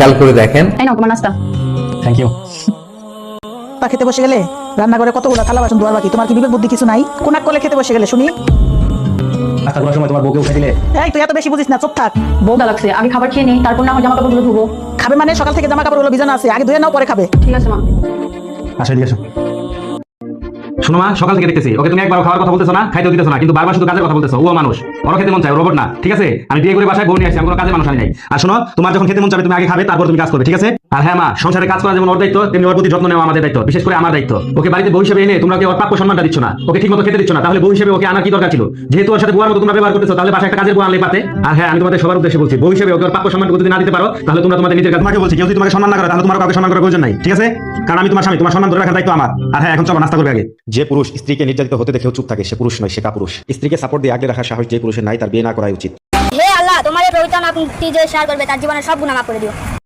খেয়াল করে দেখেন। এই নাও তোমার নাস্তা। Thank you. খেতে বসে গেলে রান্নাঘরে কতগুলো থালা বাসন ধোয়ার বাকি, তোমার কি বিবেক বুদ্ধি কিছু নাই? কোন এক কোলে খেতে বসে গেলে শুনি। নাস্তা করার সময় তোমার বউকে উঠে দিলে। এই তুই এত বেশি বুঝিস না, চুপ থাক। বউটা লাগছে, আগে খাবার খেয়ে নেই, তারপর না হয় জামা কাপড়গুলো ধুবো। খাবে মানে সকাল থেকে জামা কাপড়গুলো ভিজানো আছে, আগে ধুয়ে নাও পরে খাবে। ঠিক আছে মা। আসো এদিকে আসো। শোনো মা, সকাল থেকে দেখতেছি ওকে তুমি একবার খাওয়ার কথা বলতেছো না, খাইতেও দিতেছো না, কিন্তু বারবার শুধু কাজের কথা বলতেছো। ও মানুষ, ওর খেতে মন চায়, রোবট না। ঠিক আছে, আমি বিয়ে করে বাসায় বউ নিয়ে আসি, আমি কোনো কাজের মানুষ আনি নাই। আর শোনো, তোমার যখন খেতে মন চাবে তুমি আগে খাবে, তারপর তুমি কাজ করবে, ঠিক আছে? আর হ্যাঁ মা, সংসারে কাজ করা যেমন ওর দায়িত্ব, তেমনি ওর প্রতি যত্ন নেওয়া আমাদের দায়িত্ব, বিশেষ করে আমার দায়িত্ব। ওকে বাড়িতে বউ হিসেবে এনে তোমরা ওকে ওর প্রাপ্য সম্মানটা দিচ্ছ না, ওকে ঠিক মতো খেতে দিচ্ছ না, তাহলে বউ হিসেবে ওকে আনার কি দরকার ছিল? যেহেতু ওর সাথে বুয়ার মতো তোমরা ব্যবহার করতেছো, তাহলে বাসায় একটা কাজের বউ আনলে পাতে। আর হ্যাঁ, আমি তোমাদের সবার উদ্দেশ্যে বলছি, বউ হিসেবে ওকে ওর প্রাপ্য সম্মান যদি না দিতে পারো, তাহলে তোমরা তোমাদের নিজের কাজ। তোমাকে বলছি, কেউ যদি তোমাকে সম্মান না করে, তাহলে তোমার কাউকে সম্মান করার প্রয়োজন নাই, ঠিক আছে? কারণ আমি তোমার স্বামী, তোমার সম্মান ধরে রাখার দায়িত্ব আমার। আর হ্যাঁ, এখন চলো নাস্তা করবে আগে। যে পুরুষ স্ত্রীকে নির্যাতিত হতে দেখেও চুপ থাকে সে পুরুষ নয়, সে কাপুরুষ। স্ত্রীকে সাপোর্ট দিয়ে আগলে রাখার সাহস যে পুরুষের নাই তার বিয়ে না করাই উচিত। হে আল্লাহ, তোমার এই পবিত্র নামটি যে শেয়ার করবে তার জীবনের সব গুনাহ মাফ করে দিও।